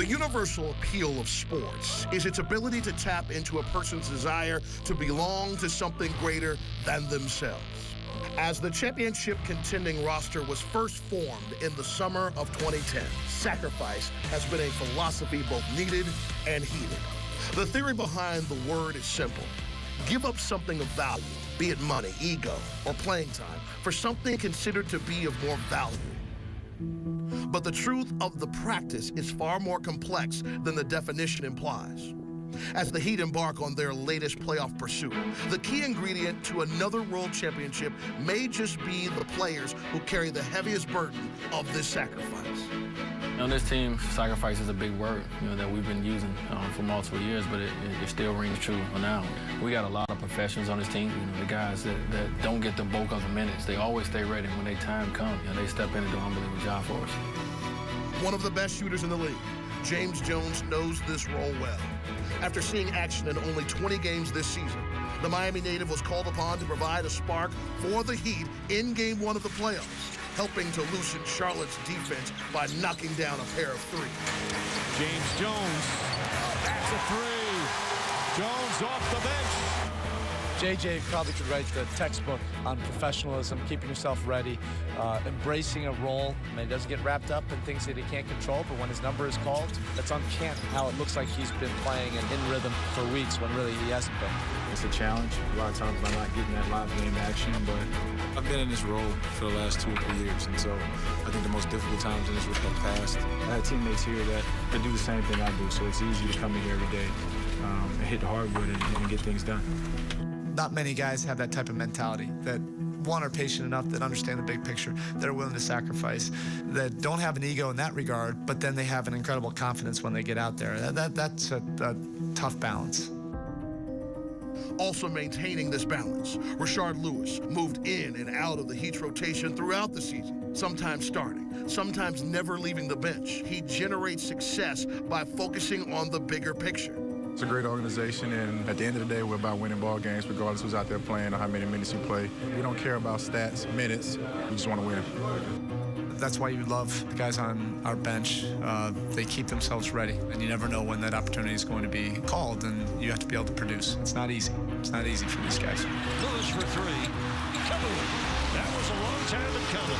The universal appeal of sports is its ability to tap into a person's desire to belong to something greater than themselves. As the championship contending roster was first formed in the summer of 2010, sacrifice has been a philosophy both needed and heeded. The theory behind the word is simple. Give up something of value, be it money, ego, or playing time, for something considered to be of more value. But the truth of the practice is far more complex than the definition implies. As the Heat embark on their latest playoff pursuit, the key ingredient to another world championship may just be the players who carry the heaviest burden of this sacrifice. On this team, sacrifice is a big word, that we've been using for multiple years, but it still rings true now. We got a lot of professionals on this team. The guys that don't get the bulk of the minutes, they always stay ready. When their time comes, they step in and do an unbelievable job for us. One of the best shooters in the league, James Jones knows this role well. After seeing action in only 20 games this season, the Miami native was called upon to provide a spark for the Heat in Game 1 of the playoffs, helping to loosen Charlotte's defense by knocking down a pair of three. James Jones, that's a three. Jones off the bench. JJ probably could write the textbook on professionalism, keeping yourself ready, embracing a role. I mean, he doesn't get wrapped up in things that he can't control, but when his number is called, that's uncanny how it looks like he's been playing and in rhythm for weeks when really he hasn't been. It's a challenge. A lot of times I'm not getting that live game action, but I've been in this role for the last 2 or 3 years, and so I think the most difficult times in this role have passed. I have teammates here that do the same thing I do, so it's easy to come in here every day and hit the hardwood and get things done. Not many guys have that type of mentality, that one, are patient enough, that understand the big picture, that are willing to sacrifice, that don't have an ego in that regard, but then they have an incredible confidence when they get out there. That's a tough balance. Also maintaining this balance, Rashard Lewis moved in and out of the Heat's rotation throughout the season, sometimes starting, sometimes never leaving the bench. He generates success by focusing on the bigger picture. It's a great organization, and at the end of the day, we're about winning ball games, regardless who's out there playing or how many minutes you play. We don't care about stats, minutes. We just want to win. That's why you love the guys on our bench. They keep themselves ready, and you never know when that opportunity is going to be called, and you have to be able to produce. It's not easy. It's not easy for these guys. Lewis for three. That was a long time in coming.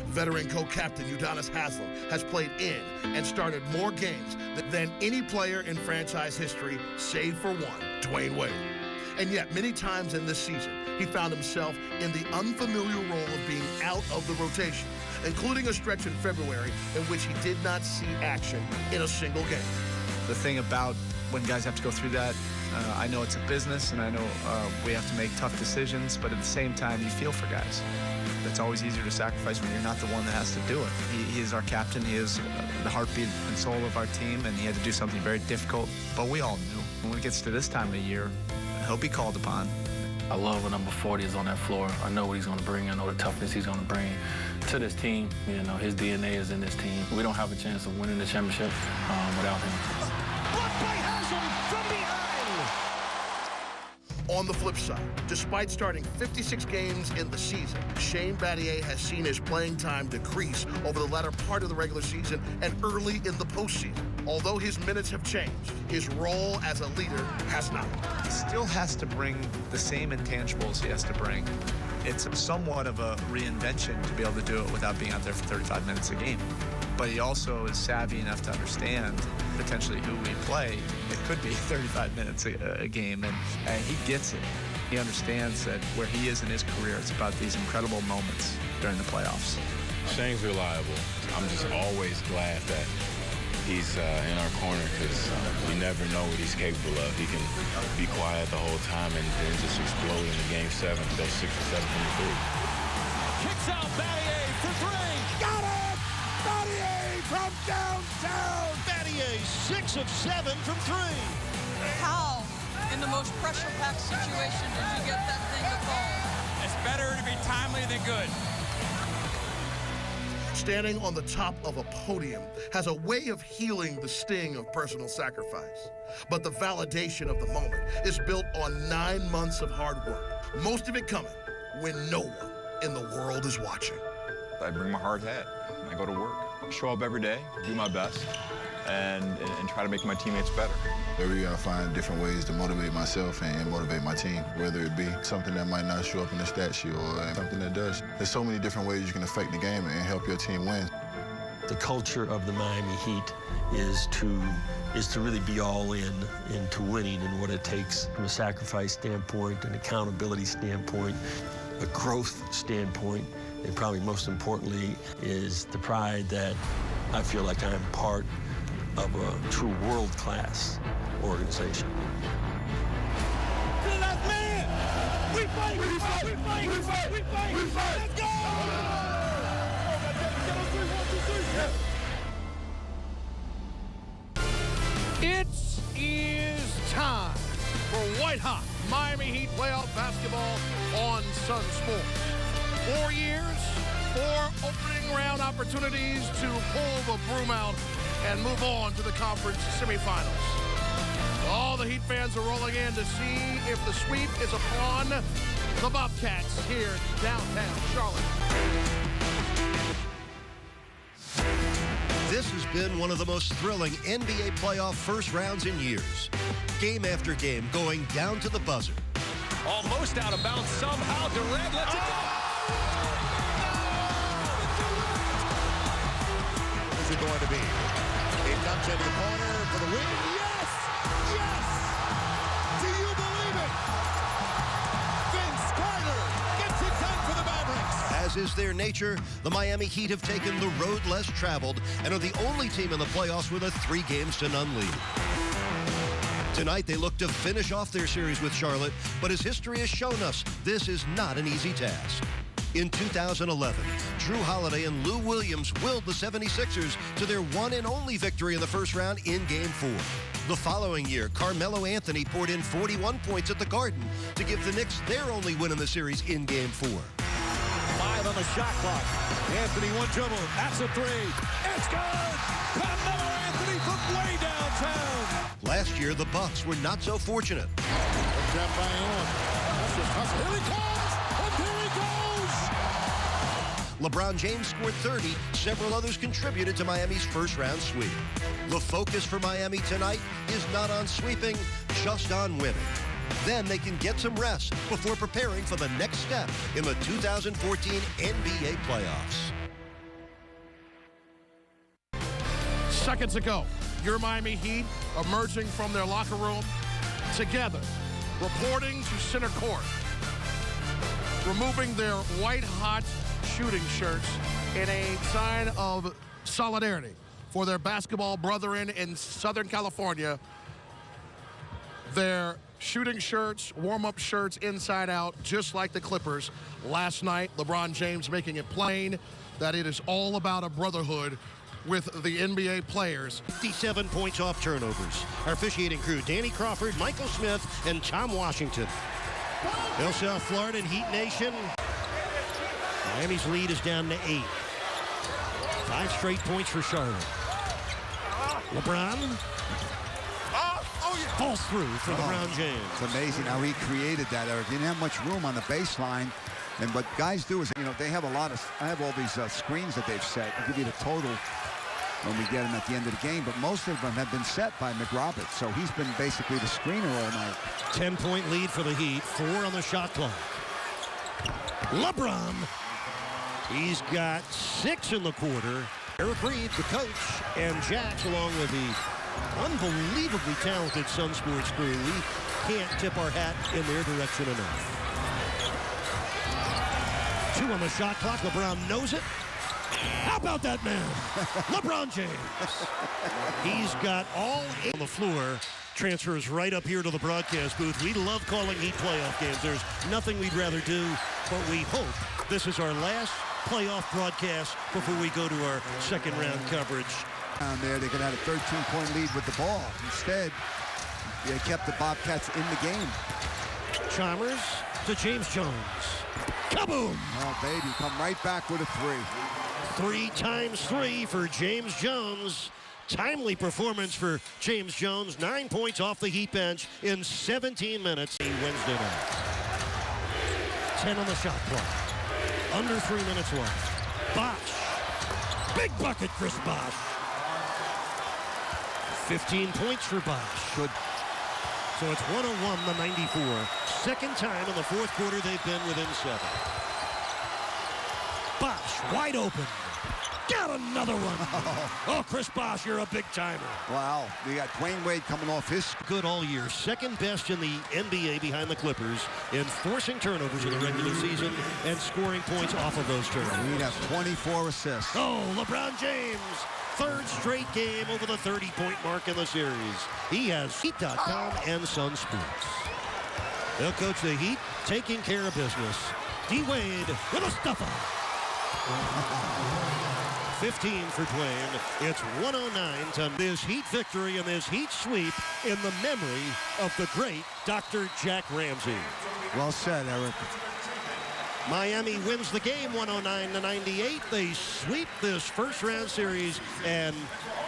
Veteran co-captain Udonis Haslem has played in and started more games than any player in franchise history, save for one, Dwayne Wade. And yet, many times in this season, he found himself in the unfamiliar role of being out of the rotation, including a stretch in February in which he did not see action in a single game. The thing about when guys have to go through that, I know it's a business, and I know we have to make tough decisions, but at the same time, you feel for guys. It's always easier to sacrifice when you're not the one that has to do it. He is our captain. He is the heartbeat and soul of our team, and he had to do something very difficult, but we all knew. When it gets to this time of the year, he'll be called upon. I love when number 40 is on that floor. I know what he's going to bring. I know the toughness he's going to bring to this team. His DNA is in this team. We don't have a chance of winning the championship without him. Blocked by Haslem from behind. On the flip side, despite starting 56 games in the season, Shane Battier has seen his playing time decrease over the latter part of the regular season and early in the postseason. Although his minutes have changed, his role as a leader has not. He still has to bring the same intangibles he has to bring. It's somewhat of a reinvention to be able to do it without being out there for 35 minutes a game. But he also is savvy enough to understand potentially who we play. It could be 35 minutes a game, and he gets it. He understands that where he is in his career, it's about these incredible moments during the playoffs. Shane's reliable. I'm just always glad that he's in our corner, because you never know what he's capable of. He can be quiet the whole time and then just explode in the game 7, those 6 or 7 from the three. Kicks out Battier for three. Got it! Battier from downtown. Battier 6 of 7 from three. How, in the most pressure-packed situation, did you get that thing to fall? It's better to be timely than good. Standing on the top of a podium has a way of healing the sting of personal sacrifice. But the validation of the moment is built on 9 months of hard work, most of it coming when no one in the world is watching. I bring my hard hat. I go to work, show up every day, do my best, and try to make my teammates better. We gotta find different ways to motivate myself and motivate my team, whether it be something that might not show up in the stat sheet or something that does. There's so many different ways you can affect the game and help your team win. The culture of the Miami Heat is to really be all into winning and what it takes from a sacrifice standpoint, an accountability standpoint, a growth standpoint, and probably most importantly is the pride that I feel like I'm part of a true world-class organization. To the last man! We fight! We fight! We fight! We fight! We fight! We fight! Let's go! It is time for White Hot Miami Heat playoff basketball on Sunsports. 4 years, 4 opening round opportunities to pull the broom out and move on to the conference semifinals. All the Heat fans are rolling in to see if the sweep is upon the Bobcats here in downtown Charlotte. This has been one of the most thrilling NBA playoff first rounds in years. Game after game going down to the buzzer. Almost out of bounds somehow. Durant lets it go. What is it going to be? It comes into the corner for the win. Yes! Yes! Do you believe it? Vince Carter gets it done for the Mavericks. As is their nature, the Miami Heat have taken the road less traveled and are the only team in the playoffs with a 3-0 lead. Tonight, they look to finish off their series with Charlotte, but as history has shown us, this is not an easy task. In 2011, Drew Holiday and Lou Williams willed the 76ers to their one and only victory in the first round in Game 4. The following year, Carmelo Anthony poured in 41 points at the Garden to give the Knicks their only win in the series in Game 4. 5 on the shot clock. Anthony, one dribble. That's a 3. It's good! Carmelo Anthony from way downtown. Last year, the Bucks were not so fortunate. Jump by Allen. That's just hustle. Here he comes! And here he goes! LeBron James scored 30. Several others contributed to Miami's first-round sweep. The focus for Miami tonight is not on sweeping, just on winning. Then they can get some rest before preparing for the next step in the 2014 NBA playoffs. Seconds ago, your Miami Heat emerging from their locker room together, reporting to center court, removing their white-hot shooting shirts in a sign of solidarity for their basketball brethren in Southern California. Their shooting shirts, warm-up shirts inside out, just like the Clippers. Last night, LeBron James making it plain that it is all about a brotherhood with the NBA players. 57 points off turnovers. Our officiating crew, Danny Crawford, Michael Smith, and Tom Washington. Well, South Florida and Heat Nation, Miami's lead is down to 8. 5 straight points for Charlotte. LeBron falls through for LeBron James. It's amazing how he created that, Eric. He didn't have much room on the baseline. And what guys do is, you know, they have a lot of, I have all these screens that they've set. I'll give you the total when we get them at the end of the game. But most of them have been set by McRoberts. So he's been basically the screener all night. 10-point lead for the Heat. 4 on the shot clock. LeBron. He's got 6 in the quarter. Eric Reed, the coach, and Jax, along with the unbelievably talented Sunsports crew. We can't tip our hat in their direction enough. 2 on the shot clock. LeBron knows it. How about that man? LeBron James. He's got all 8 on the floor. Transfers right up here to the broadcast booth. We love calling Heat playoff games. There's nothing we'd rather do, but we hope this is our last playoff broadcast before we go to our second round coverage. Down there, they could have had a 13-point lead with the ball. Instead, they kept the Bobcats in the game. Chalmers to James Jones. Kaboom! Oh, baby, come right back with a 3. 3 times 3 for James Jones. Timely performance for James Jones. 9 points off the Heat bench in 17 minutes. Wednesday night. 10 on the shot clock. Under 3 minutes left. Bosh. Big bucket, Chris Bosh. 15 points for Bosch. Good. So it's 101-94. Second time in the fourth quarter they've been within 7. Bosch wide open. Got another one. Oh, Chris Bosch, you're a big timer. Wow. We got Dwayne Wade coming off his. Good all year. Second best in the NBA behind the Clippers in forcing turnovers in the regular season and scoring points off of those turnovers. He'd have 24 assists. Oh, LeBron James. Third straight game over the 30-point mark in the series. He has Heat.com and Sunsports. They'll coach the Heat, taking care of business. D-Wade with a stuffer. 15 for Dwayne. It's 109 to this Heat victory and this Heat sweep in the memory of the great Dr. Jack Ramsey. Well said, Eric. Miami wins the game 109-98. They sweep this first round series, and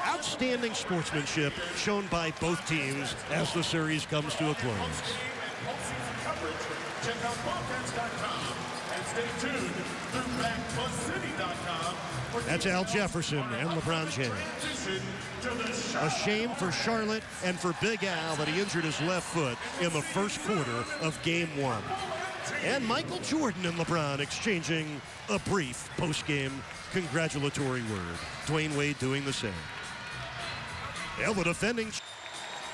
outstanding sportsmanship shown by both teams as the series comes to a close. Check out Bobcats.com and stay tuned through BackPlusCity.com. That's Al Jefferson and LeBron James. A shame for Charlotte and for Big Al that he injured his left foot in the first quarter of Game 1. And Michael Jordan and LeBron exchanging a brief post-game congratulatory word. Dwayne Wade doing the same. Yeah, the defending.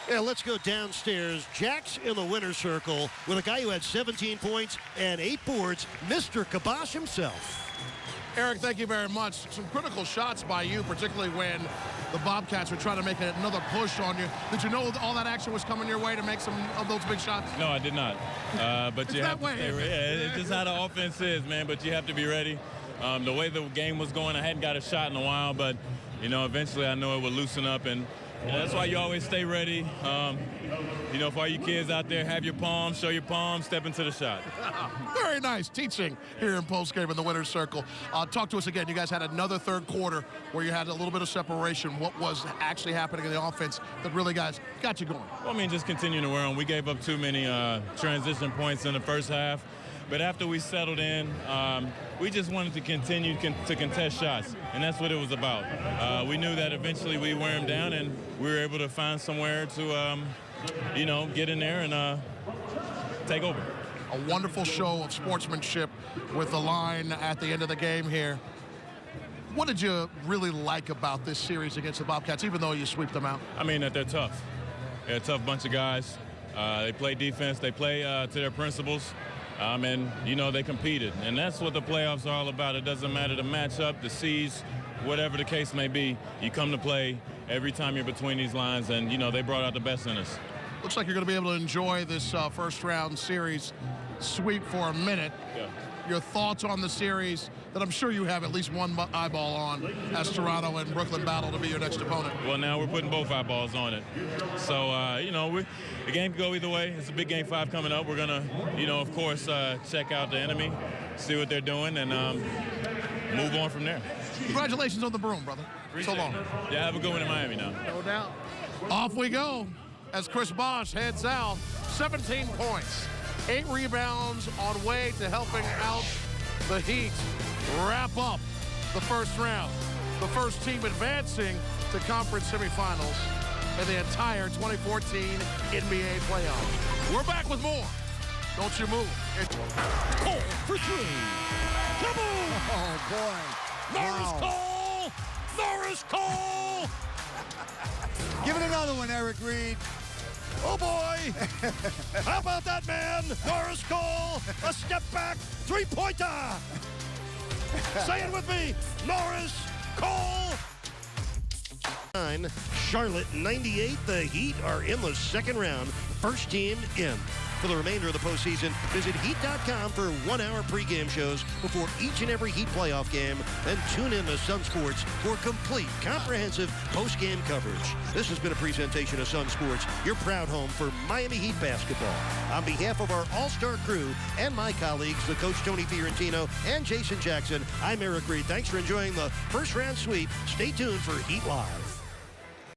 Yeah, let's go downstairs. Jack's in the winner's circle with a guy who had 17 points and 8 boards, Mr. Kabosh himself. Eric, thank you very much. Some critical shots by you, particularly when the Bobcats were trying to make another push on you. Did you know all that action was coming your way to make some of those big shots? No, I did not. But you have to stay ready. Yeah, it's just how the offense is, man. But you have to be ready. The way the game was going, I hadn't got a shot in a while, but you know, eventually I know it would loosen up, and that's why you always stay ready. You know, for all you kids out there, have your palms, show your palms, step into the shot. Very nice teaching here in postgame in the winner's circle. Talk to us again. You guys had another third quarter where you had a little bit of separation. What was actually happening in the offense that really, guys, got you going? Well, I mean, just continuing to wear on. We gave up too many transition points in the first half. But after we settled in, we just wanted to continue to contest shots, and that's what it was about. We knew that eventually we'd wear them down, and we were able to find somewhere to, you know, get in there and take over. A wonderful show of sportsmanship with the line at the end of the game here. What did you really like about this series against the Bobcats, even though you sweep them out? I mean, that they're tough. They're a tough bunch of guys. They play defense. They play to their principles. And, you know, they competed. And that's what the playoffs are all about. It doesn't matter the matchup, the seeds, whatever the case may be. You come to play every time you're between these lines, and, you know, they brought out the best in us. Looks like you're going to be able to enjoy this first-round series sweep for a minute. Yeah. Your thoughts on the series that I'm sure you have at least one eyeball on as Toronto and Brooklyn battle to be your next opponent? Well, now we're putting both eyeballs on it. So, you know, the game can go either way. It's a big Game 5 coming up. We're going to, you know, of course, check out the enemy, see what they're doing, and move on from there. Congratulations on the broom, brother. Appreciate so long. it. Yeah, have a good one in Miami now. No doubt. Off we go as Chris Bosch heads out. 17 points, 8 rebounds on way to helping out the Heat wrap up the first round. The first team advancing to conference semifinals in the entire 2014 NBA playoffs. We're back with more. Don't you move. Cole for 3. Kaboom! Oh, boy. Norris Wow. Cole! Norris Cole! Give it another one, Eric Reed. Oh, boy! How about that, man? Norris Cole, a step back, three-pointer! Say it with me, Norris Cole! Charlotte 98, the Heat are in the second round. First team in. For the remainder of the postseason, visit Heat.com for 1-hour pregame shows before each and every Heat playoff game, and tune in to Sunsports for complete, comprehensive postgame coverage. This has been a presentation of Sunsports, your proud home for Miami Heat basketball. On behalf of our all-star crew and my colleagues, the coach Tony Fiorentino and Jason Jackson, I'm Eric Reed. Thanks for enjoying the first round sweep. Stay tuned for Heat Live.